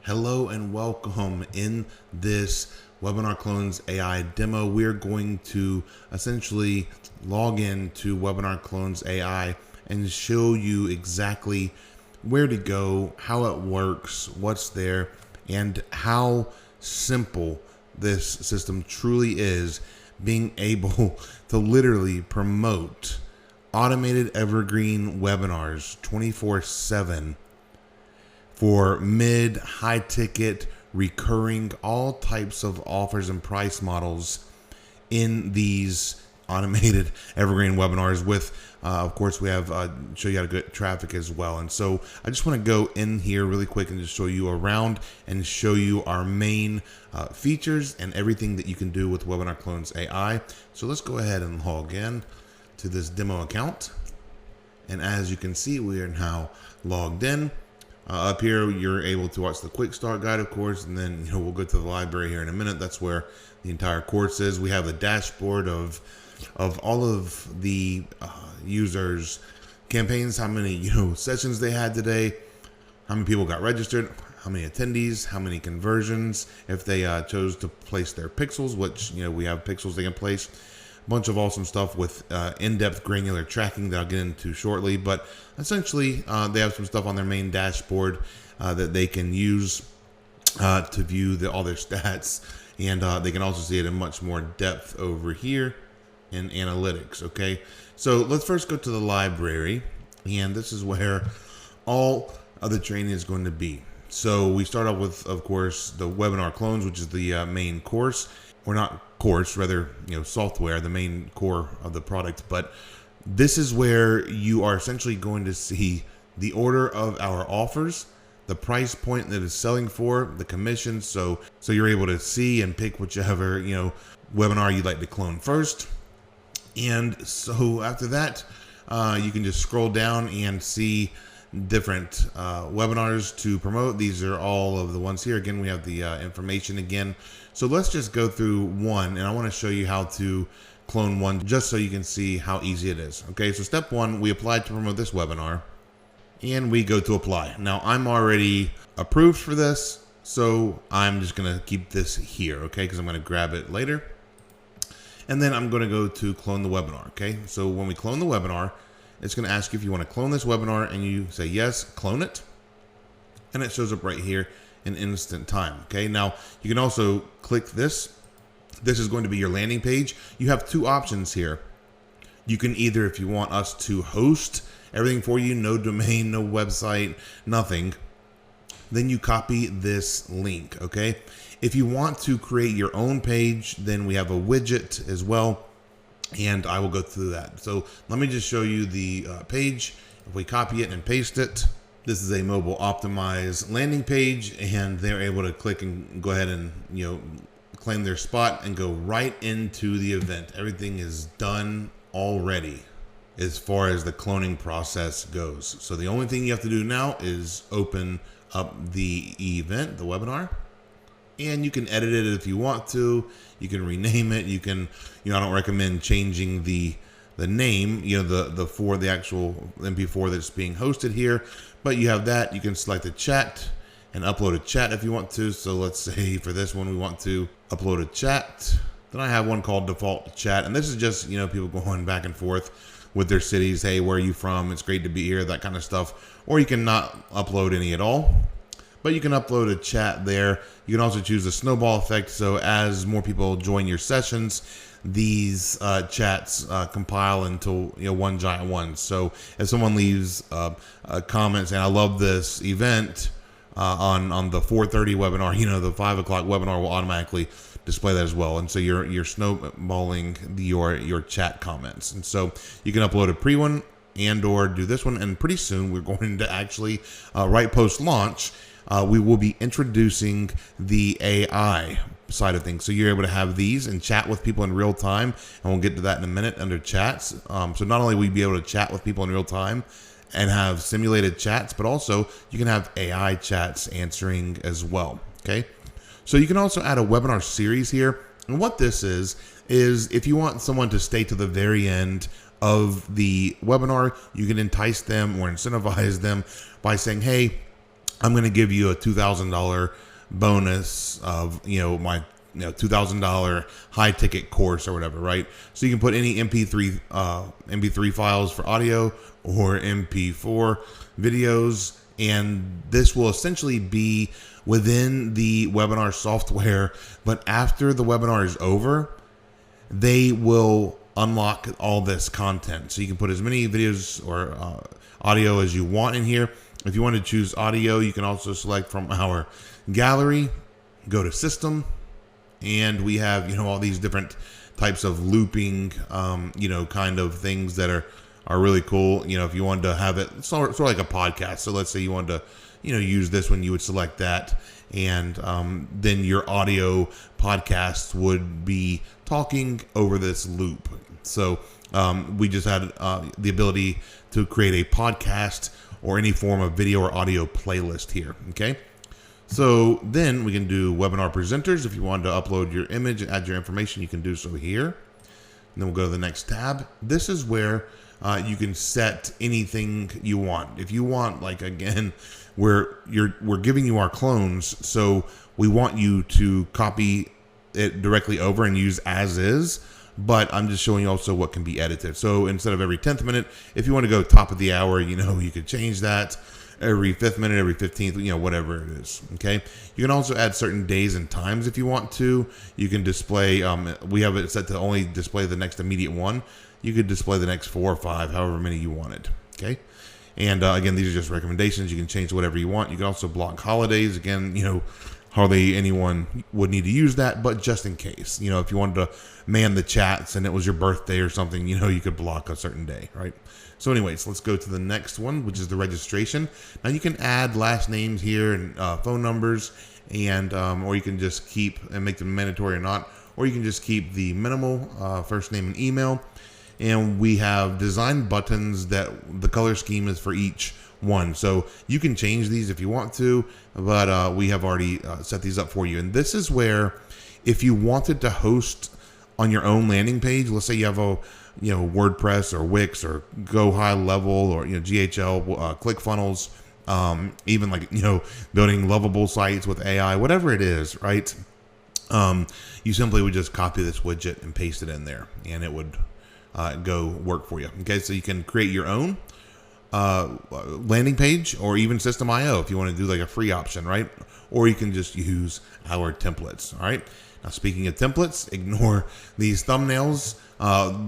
Hello and welcome. In this Webinar Clones AI demo, we're going to essentially log in to Webinar Clones AI and show you exactly where to go, how it works, what's there, and how simple this system truly is, being able to literally promote automated evergreen webinars 24/7 for mid, high ticket, recurring, all types of offers and price models in these automated evergreen webinars with, of course, we have show you how to get traffic as well. And so I just want to go in here really quick and just show you around and show you our main features and everything that you can do with Webinar Clones AI. So let's go ahead and log in to this demo account. And as you can see, we are now logged in. Up here, you're able to watch the quick start guide, of course, and then we'll go to the library here in a minute. That's where the entire course is. We have the dashboard of all of the users' campaigns, how many sessions they had today, how many people got registered, how many attendees, how many conversions, if they chose to place their pixels, which we have pixels they can place. Bunch of awesome stuff with in-depth granular tracking that I'll get into shortly, but essentially they have some stuff on their main dashboard that they can use to view all their stats, and they can also see it in much more depth over here in analytics. Okay, so let's first go to the library, and this is where all of the training is going to be. So we start off with, of course, the webinar clones, which is the main course, or not course, rather, software, the main core of the product. But this is where you are essentially going to see the order of our offers, the price point that is selling for, the commission. So you're able to see and pick whichever, webinar you'd like to clone first. And so after that, you can just scroll down and see different webinars to promote. These are all of the ones here. Again, we have the information again. So let's just go through one, and I want to show you how to clone one just so you can see how easy it is. Okay, so step one, we apply to promote this webinar, and we go to apply. Now I'm already approved for this, so I'm just going to keep this here, okay, because I'm going to grab it later. And then I'm going to go to clone the webinar. Okay, so when we clone the webinar, it's going to ask you if you want to clone this webinar, and you say yes, clone it, and it shows up right here in instant time. Okay, now you can also click this. This is going to be your landing page. You have two options here. You can either, if you want us to host everything for you, no domain, no website, nothing, then you copy this link. Okay, if you want to create your own page, then we have a widget as well, and I will go through that. So let me just show you the page. If we copy it and paste it, this is a mobile optimized landing page, and they're able to click and go ahead and claim their spot and go right into the event. Everything is done already as far as the cloning process goes. So the only thing you have to do now is open up the event, the webinar, and you can edit it if you want to. You can rename it. You can, I don't recommend changing the name, for the actual MP4 that's being hosted here, but you have that. You can select a chat and upload a chat if you want to. So let's say for this one, we want to upload a chat. Then I have one called default chat, and this is just, people going back and forth with their cities. Hey, where are you from? It's great to be here, that kind of stuff. Or you can not upload any at all, but you can upload a chat there. You can also choose a snowball effect. So as more people join your sessions, these chats compile into one giant one. So if someone leaves a comment saying, I love this event on the 4:30 webinar, the 5 o'clock webinar will automatically display that as well. And so you're snowballing your chat comments. And so you can upload a pre one and or do this one. And pretty soon we're going to actually right post launch, we will be introducing the AI side of things. So you're able to have these and chat with people in real time, and we'll get to that in a minute under chats. So not only will you be able to chat with people in real time and have simulated chats, but also you can have AI chats answering as well. Okay, so you can also add a webinar series here, and what this is if you want someone to stay to the very end of the webinar, you can entice them or incentivize them by saying, hey, I'm going to give you a $2,000 bonus of, my $2,000 high ticket course or whatever, right? So you can put any MP3 files for audio or MP4 videos, and this will essentially be within the webinar software. But after the webinar is over, they will unlock all this content. So you can put as many videos or audio as you want in here. If you want to choose audio, you can also select from our gallery, go to system, and we have, all these different types of looping, kind of things that are really cool. If you wanted to have it sort of like a podcast. So let's say you wanted to, use this one, you would select that. And then your audio podcast would be talking over this loop. So we just had the ability to create a podcast or any form of video or audio playlist here. Okay. So then we can do webinar presenters. If you wanted to upload your image and add your information, you can do so here. And then we'll go to the next tab. This is where you can set anything you want. If you want, like, again, we're giving you our clones, so we want you to copy it directly over and use as is. But I'm just showing you also what can be edited. So instead of every 10th minute, if you want to go top of the hour, you could change that. Every 5th minute, every 15th, whatever it is. Okay. You can also add certain days and times if you want to. You can display, we have it set to only display the next immediate one. You could display the next 4 or 5, however many you wanted. Okay. And again, these are just recommendations. You can change whatever you want. You can also block holidays. Again, hardly anyone would need to use that, but just in case, if you wanted to man the chats and it was your birthday or something, you could block a certain day, right? So anyways, let's go to the next one, which is the registration. Now you can add last names here and phone numbers, and or you can just keep and make them mandatory or not, or you can just keep the minimal first name and email. And we have design buttons that the color scheme is for each one. So you can change these if you want to, but we have already set these up for you. And this is where, if you wanted to host on your own landing page, let's say you have a WordPress or Wix or Go High Level or GHL, ClickFunnels, even like building lovable sites with AI, whatever it is, right? You simply would just copy this widget and paste it in there, and it would go work for you. Okay, so you can create your own landing page or even System.io if you want to do like a free option, right? Or you can just use our templates. All right. Now, speaking of templates, ignore these thumbnails.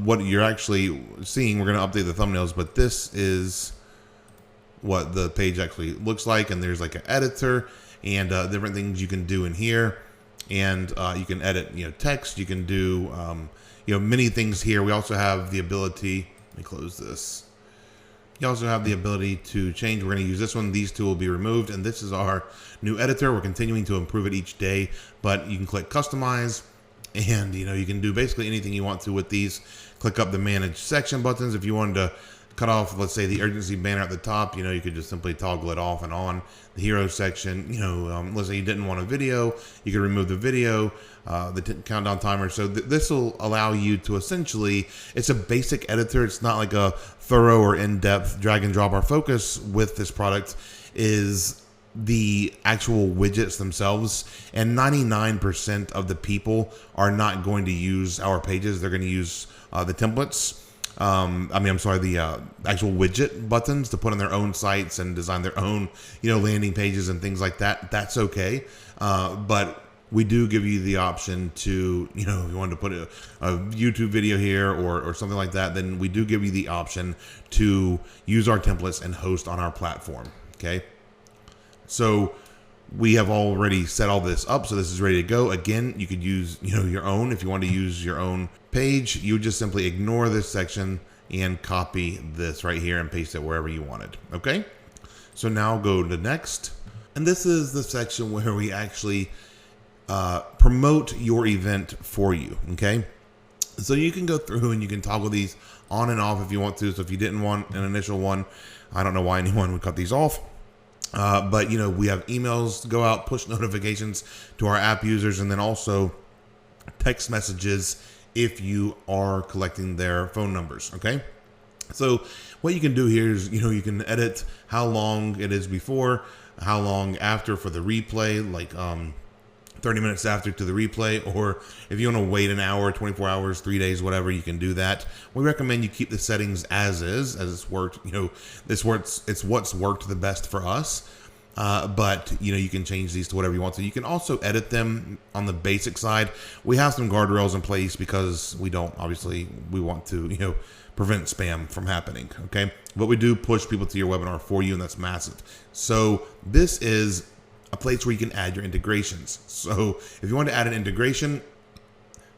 What you're actually seeing, we're going to update the thumbnails, but this is what the page actually looks like. And there's like an editor and different things you can do in here. And you can edit, text. You can do, many things here. We also have the ability, let me close this. You also have the ability to change. We're going to use this one. These two will be removed. And this is our new editor. We're continuing to improve it each day, but you can click customize and, you can do basically anything you want to with these. Click up the manage section buttons. If you wanted to cut off, let's say, the urgency banner at the top, you could just simply toggle it off and on. The hero section, let's say you didn't want a video, you could remove the video, the countdown timer. So this will allow you to essentially, it's a basic editor. It's not like a thorough or in-depth drag and drop. Our focus with this product is the actual widgets themselves, and 99% of the people are not going to use our pages. They're going to use the templates. The actual widget buttons to put on their own sites and design their own, landing pages and things like that. That's okay. But we do give you the option to, if you wanted to put a YouTube video here or something like that, then we do give you the option to use our templates and host on our platform. Okay. So we have already set all this up. So this is ready to go. Again, you could use, your own. If you want to use your own page, you would just simply ignore this section and copy this right here and paste it wherever you wanted. Okay. So now go to next. And this is the section where we actually promote your event for you. Okay. So you can go through and you can toggle these on and off if you want to. So if you didn't want an initial one, I don't know why anyone would cut these off. But we have emails to go out, push notifications to our app users, and then also text messages if you are collecting their phone numbers. Okay. So what you can do here is, you can edit how long it is before. how long after for the replay, like 30 minutes after to the replay, or if you want to wait an hour, 24 hours, 3 days, whatever, you can do that. We recommend you keep the settings as is, as it's worked. It's what's worked the best for us. But you can change these to whatever you want to. You can also edit them on the basic side. We have some guardrails in place because we want to, prevent spam from happening. Okay. But we do push people to your webinar for you, and that's massive. So this is a place where you can add your integrations. So if you want to add an integration,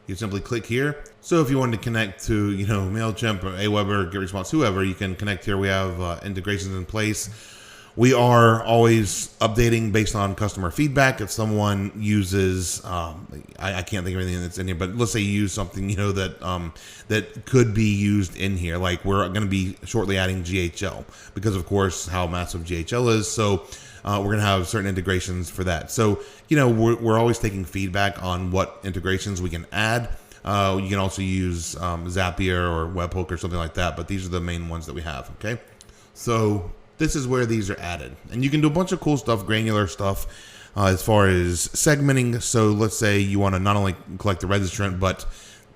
you simply click here. So if you want to connect to, MailChimp or Aweber, GetResponse, whoever, you can connect here. We have integrations in place. We are always updating based on customer feedback. If someone uses, I can't think of anything that's in here, but let's say you use something, that could be used in here. Like we're going to be shortly adding GHL because, of course, how massive GHL is. So we're going to have certain integrations for that. So, we're always taking feedback on what integrations we can add. You can also use Zapier or Webhook or something like that, but these are the main ones that we have. Okay. So this is where these are added, and you can do a bunch of cool stuff, granular stuff, as far as segmenting. So let's say you want to not only collect the registrant, but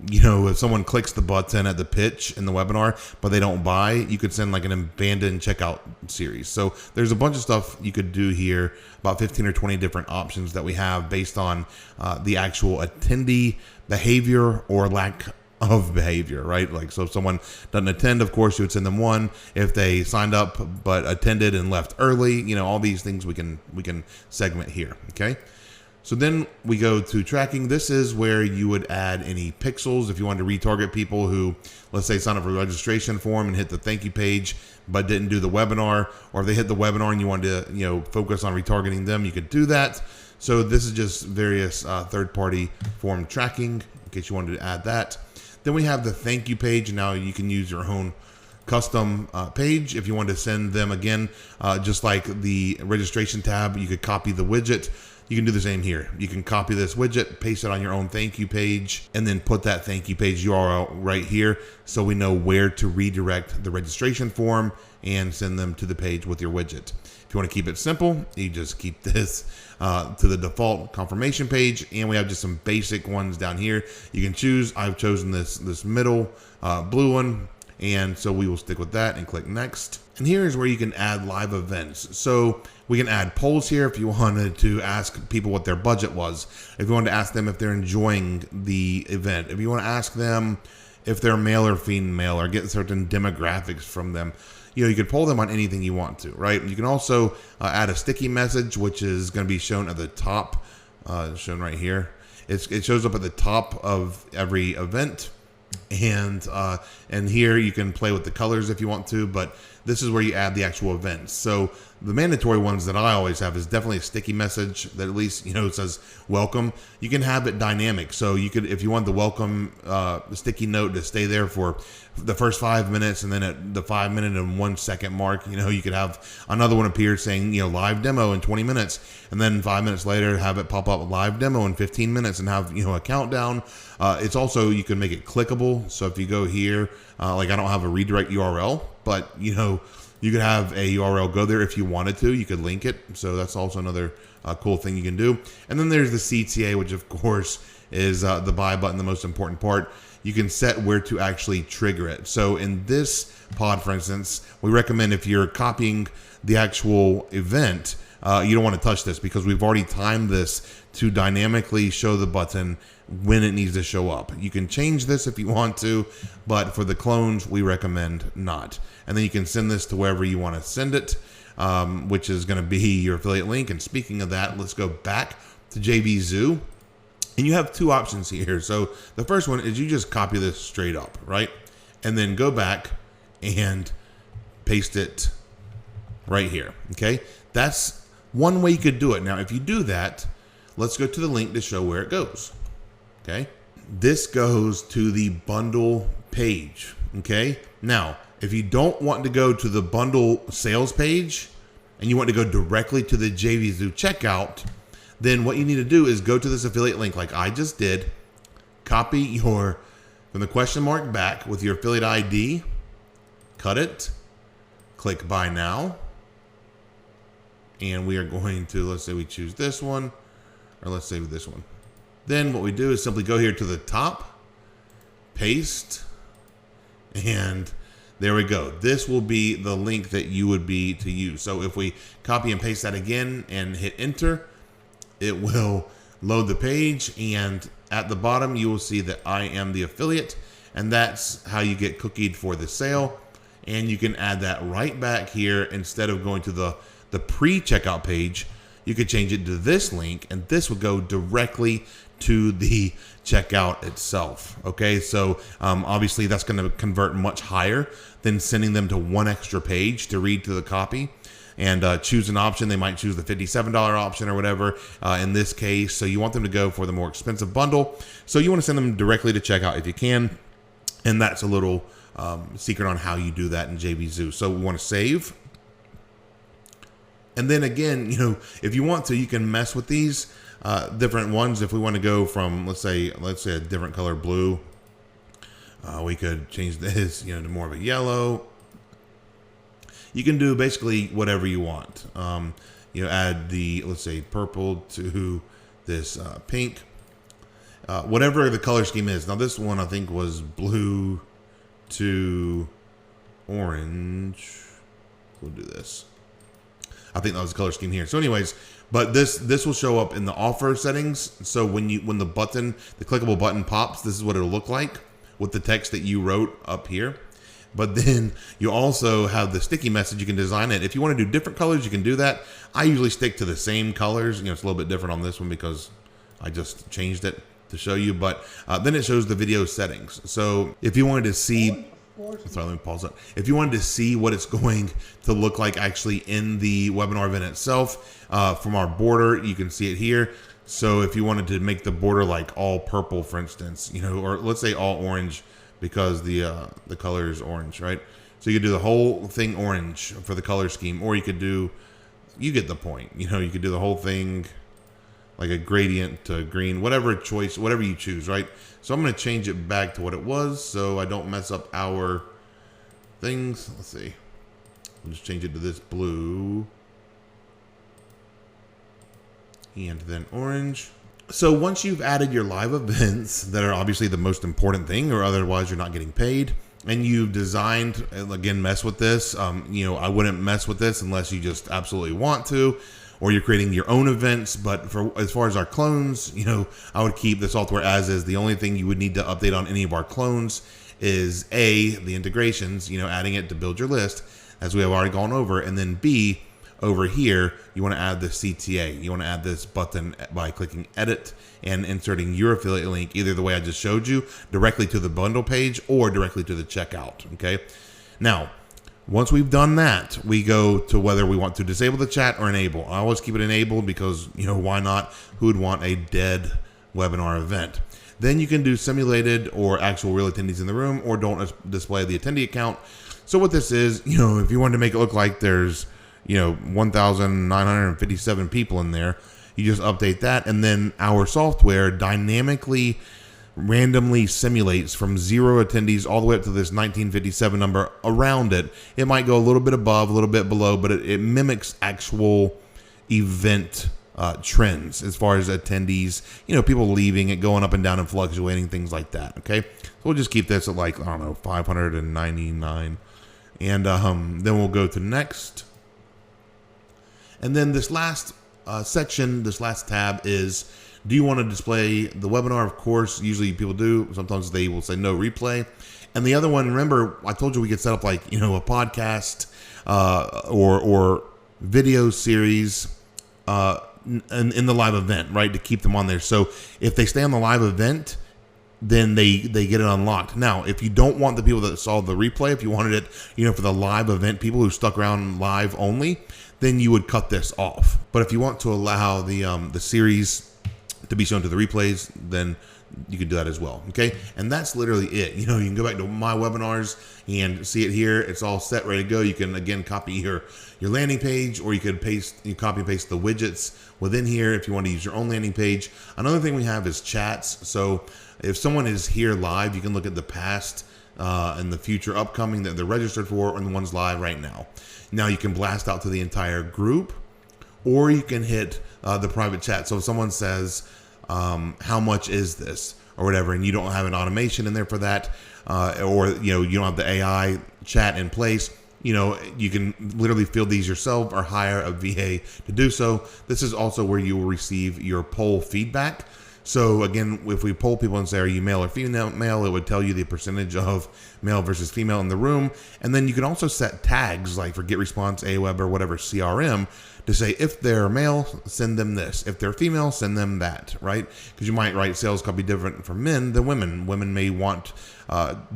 if someone clicks the button at the pitch in the webinar, but they don't buy, you could send like an abandoned checkout series. So there's a bunch of stuff you could do here, about 15 or 20 different options that we have based on the actual attendee behavior or lack of behavior, right? Like, so if someone doesn't attend, of course, you would send them one. If they signed up but attended and left early, all these things we can segment here. Okay. So then we go to tracking. This is where you would add any pixels if you wanted to retarget people who, let's say, sign up for the registration form and hit the thank you page, but didn't do the webinar, or if they hit the webinar and you wanted to, focus on retargeting them, you could do that. So this is just various third-party form tracking in case you wanted to add that. Then we have the thank you page. Now you can use your own custom page if you want to send them again, just like the registration tab. You could copy the widget. You can do the same here. You can copy this widget, paste it on your own thank you page, and then put that thank you page URL right here so we know where to redirect the registration form and send them to the page with your widget. If you want to keep it simple, you just keep this to the default confirmation page, and we have just some basic ones down here. You can choose. I've chosen this middle blue one, and so we will stick with that and click next. And here is where you can add live events. So we can add polls here if you wanted to ask people what their budget was, if you wanted to ask them if they're enjoying the event, if you want to ask them if they're male or female, or get certain demographics from them. You could poll them on anything you want to, right? You can also add a sticky message, which is going to be shown at the top, shown right here. It shows up at the top of every event. And here you can play with the colors if you want to, but this is where you add the actual events. So the mandatory ones that I always have is definitely a sticky message that at least, it says welcome. You can have it dynamic. So you could, if you want the welcome sticky note to stay there for the first 5 minutes, and then at the 5 minute and 1 second mark, you could have another one appear saying, live demo in 20 minutes. And then 5 minutes later, have it pop up live demo in 15 minutes and have, a countdown. It's also, you can make it clickable. So if you go here, like I don't have a redirect URL, but you could have a URL go there if you wanted to. You could link it. So that's also another cool thing you can do. And then there's the CTA, which of course is the buy button, the most important part. You can set where to actually trigger it. So in this pod, for instance, we recommend if you're copying the actual event, you don't want to touch this because we've already timed this to dynamically show the button when it needs to show up. You can change this if you want to, but for the clones, we recommend not. And then you can send this to wherever you want to send it, which is going to be your affiliate link. And speaking of that, let's go back to JVZoo. And you have two options here. So the first one is you just copy this straight up, right? And then go back and paste it right here, okay? That's one way you could do it. Now, if you do that, let's go to the link to show where it goes, okay? This goes to the bundle page, okay? Now, if you don't want to go to the bundle sales page and you want to go directly to the JVZoo checkout, then what you need to do is go to this affiliate link like I just did, copy from the question mark back with your affiliate ID, cut it, click buy now, and we are going to, let's say we choose this one, or let's say this one. Then what we do is simply go here to the top, paste, and there we go. This will be the link that you would be to use. So if we copy and paste that again and hit enter, it will load the page, and at the bottom you will see that I am the affiliate, and that's how you get cookied for the sale. And you can add that right back here. Instead of going to the pre-checkout page, you could change it to this link, and this will go directly to the checkout itself. Okay, so obviously that's going to convert much higher than sending them to one extra page to read to the copy and choose an option. They might choose the $57 option or whatever in this case. So you want them to go for the more expensive bundle. So you want to send them directly to checkout if you can. And that's a little secret on how you do that in JVZoo. So we want to save. And then again, if you want to, you can mess with these different ones. If we want to go from, let's say a different color blue, we could change this, to more of a yellow. You can do basically whatever you want. Add the, let's say, purple to this pink, whatever the color scheme is. Now this one I think was blue to orange. We'll do this. I think that was the color scheme here. So anyways, but this will show up in the offer settings. So when the clickable button pops, this is what it'll look like with the text that you wrote up here. But then you also have the sticky message. You can design it. If you want to do different colors, you can do that. I usually stick to the same colors. It's a little bit different on this one because I just changed it to show you. But then it shows the video settings. So if you wanted to see, sorry, let me pause that. If you wanted to see what it's going to look like actually in the webinar event itself, from our border, you can see it here. So if you wanted to make the border like all purple, for instance, or let's say all orange, because the color is orange, right? So you could do the whole thing orange for the color scheme, or you could do, you get the point. You could do the whole thing like a gradient to green, whatever you choose, right? So I'm going to change it back to what it was so I don't mess up our things. Let's see. We'll just change it to this blue and then orange. So once you've added your live events that are obviously the most important thing, or otherwise you're not getting paid, and you've designed, again, mess with this. I wouldn't mess with this unless you just absolutely want to, or you're creating your own events. But as far as our clones, I would keep the software as is. The only thing you would need to update on any of our clones is A, the integrations, adding it to build your list, as we have already gone over, and then B, over here, you want to add the CTA. You want to add this button by clicking edit and inserting your affiliate link, either the way I just showed you, directly to the bundle page or directly to the checkout. Okay. Now, once we've done that, we go to whether we want to disable the chat or enable. I always keep it enabled because, why not? Who would want a dead webinar event? Then you can do simulated or actual real attendees in the room, or don't display the attendee account. So what this is, if you wanted to make it look like there's 1,957 people in there, you just update that, and then our software dynamically randomly simulates from 0 attendees all the way up to this 1957 number around it. It might go a little bit above, a little bit below, but it mimics actual event trends as far as attendees, people leaving it, going up and down and fluctuating, things like that. Okay. So we'll just keep this at 599. And then we'll go to next. And then this last section, this last tab is, do you want to display the webinar? Of course, usually people do. Sometimes they will say no replay. And the other one, remember, I told you we could set up a podcast or video series in the live event, right, to keep them on there. So if they stay on the live event, then they get it unlocked. Now, if you don't want the people that saw the replay, if you wanted it, for the live event people who stuck around live only, then you would cut this off. But if you want to allow the series to be shown to the replays, then you can do that as well. Okay, and that's literally it. You can go back to my webinars and see it here. It's all set, ready to go. You can again copy your landing page, or you could copy and paste the widgets within here if you want to use your own landing page. Another thing we have is chats. So if someone is here live, you can look at the past and the future upcoming that they're registered for, and the ones live right now. Now you can blast out to the entire group, or you can hit the private chat. So if someone says, how much is this or whatever, and you don't have an automation in there for that, or you don't have the AI chat in place, you can literally fill these yourself or hire a VA to do so. This is also where you will receive your poll feedback. So again, if we poll people and say, are you male or female, it would tell you the percentage of male versus female in the room. And then you can also set tags like for GetResponse, Aweber, or whatever CRM to say, if they're male, send them this. If they're female, send them that, right? Because you might write sales copy different for men than women. Women may want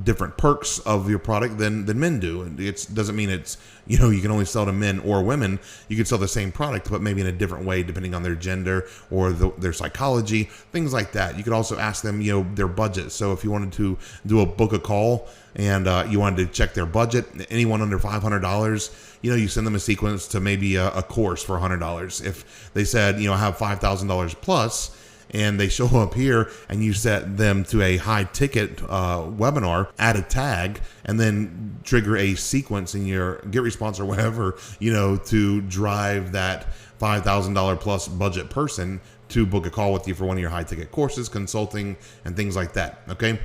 different perks of your product than men do. And it doesn't mean it's, you can only sell to men or women. You could sell the same product, but maybe in a different way, depending on their gender or their psychology, things like that. You could also ask them, their budget. So if you wanted to do a book a call and you wanted to check their budget, anyone under $500, you send them a sequence to maybe a course for $100. If they said, I have $5,000 plus, and they show up here and you set them to a high ticket webinar, add a tag, and then trigger a sequence in your GetResponse or whatever, to drive that $5,000 plus budget person to book a call with you for one of your high ticket courses, consulting, and things like that. Okay.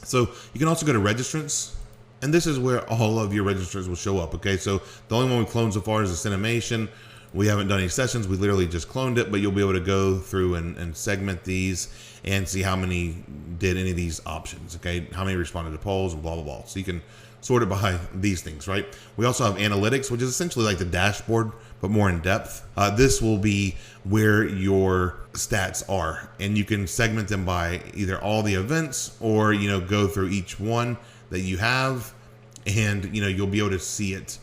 So you can also go to registrants, and this is where all of your registrants will show up. Okay. So the only one we've cloned so far is the Cinemation. We haven't done any sessions. We literally just cloned it, but you'll be able to go through and segment these and see how many did any of these options. Okay. How many responded to polls and blah, blah, blah. So you can sort it by these things, right? We also have analytics, which is essentially like the dashboard, but more in depth. This will be where your stats are, and you can segment them by either all the events or, go through each one that you have, and, you'll be able to see it,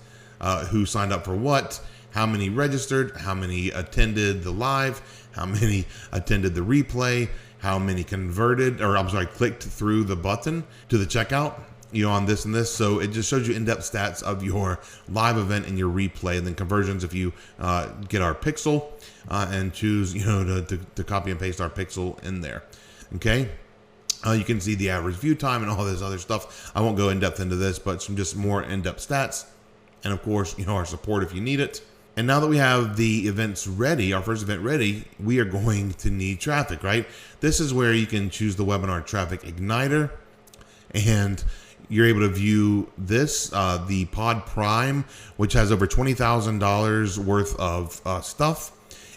who signed up for what, how many registered, how many attended the live, how many attended the replay, how many clicked through the button to the checkout, on this and this. So it just shows you in-depth stats of your live event and your replay, and then conversions if you get our pixel and choose, to copy and paste our pixel in there. Okay. You can see the average view time and all this other stuff. I won't go in depth into this, but some just more in-depth stats. And of course, our support if you need it. And now that we have the events ready, our first event ready, we are going to need traffic, right? This is where you can choose the webinar traffic igniter, and you're able to view this, the Pod Prime, which has over $20,000 worth of stuff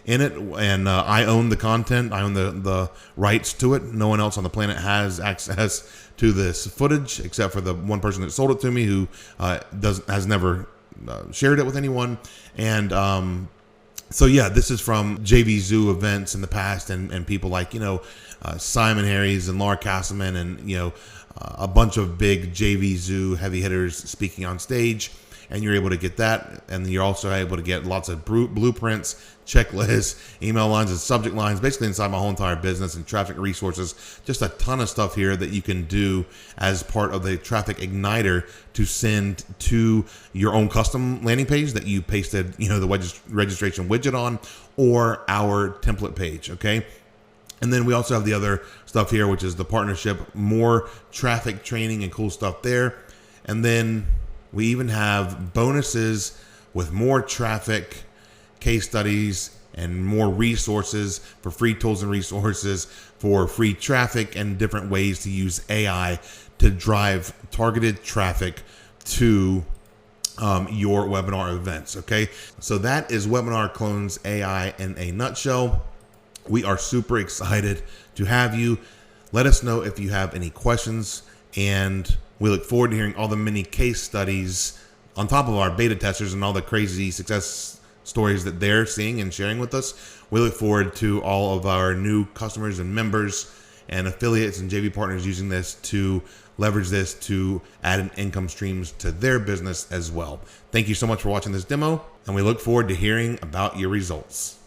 in it. And I own the content. I own the rights to it. No one else on the planet has access to this footage except for the one person that sold it to me, who has never shared it with anyone. And so yeah, this is from JV Zoo events in the past, and people like Simon Harries and Laura Castleman, and a bunch of big JV Zoo heavy hitters speaking on stage. And you're able to get that, and you're also able to get lots of blueprints, checklists, email lines, and subject lines, basically inside my whole entire business, and traffic resources. Just a ton of stuff here that you can do as part of the traffic igniter to send to your own custom landing page that you pasted, the registration widget on, or our template page. Okay. And then we also have the other stuff here, which is the partnership, more traffic training and cool stuff there. And then we even have bonuses with more traffic, case studies, and more resources for free tools and resources for free traffic, and different ways to use AI to drive targeted traffic to your webinar events. Okay, so that is WebinarClonesAI in a nutshell. We are super excited to have you. Let us know if you have any questions, and we look forward to hearing all the mini case studies on top of our beta testers and all the crazy success stories that they're seeing and sharing with us. We look forward to all of our new customers and members and affiliates and JV partners using this to leverage this to add in income streams to their business as well. Thank you so much for watching this demo, and we look forward to hearing about your results.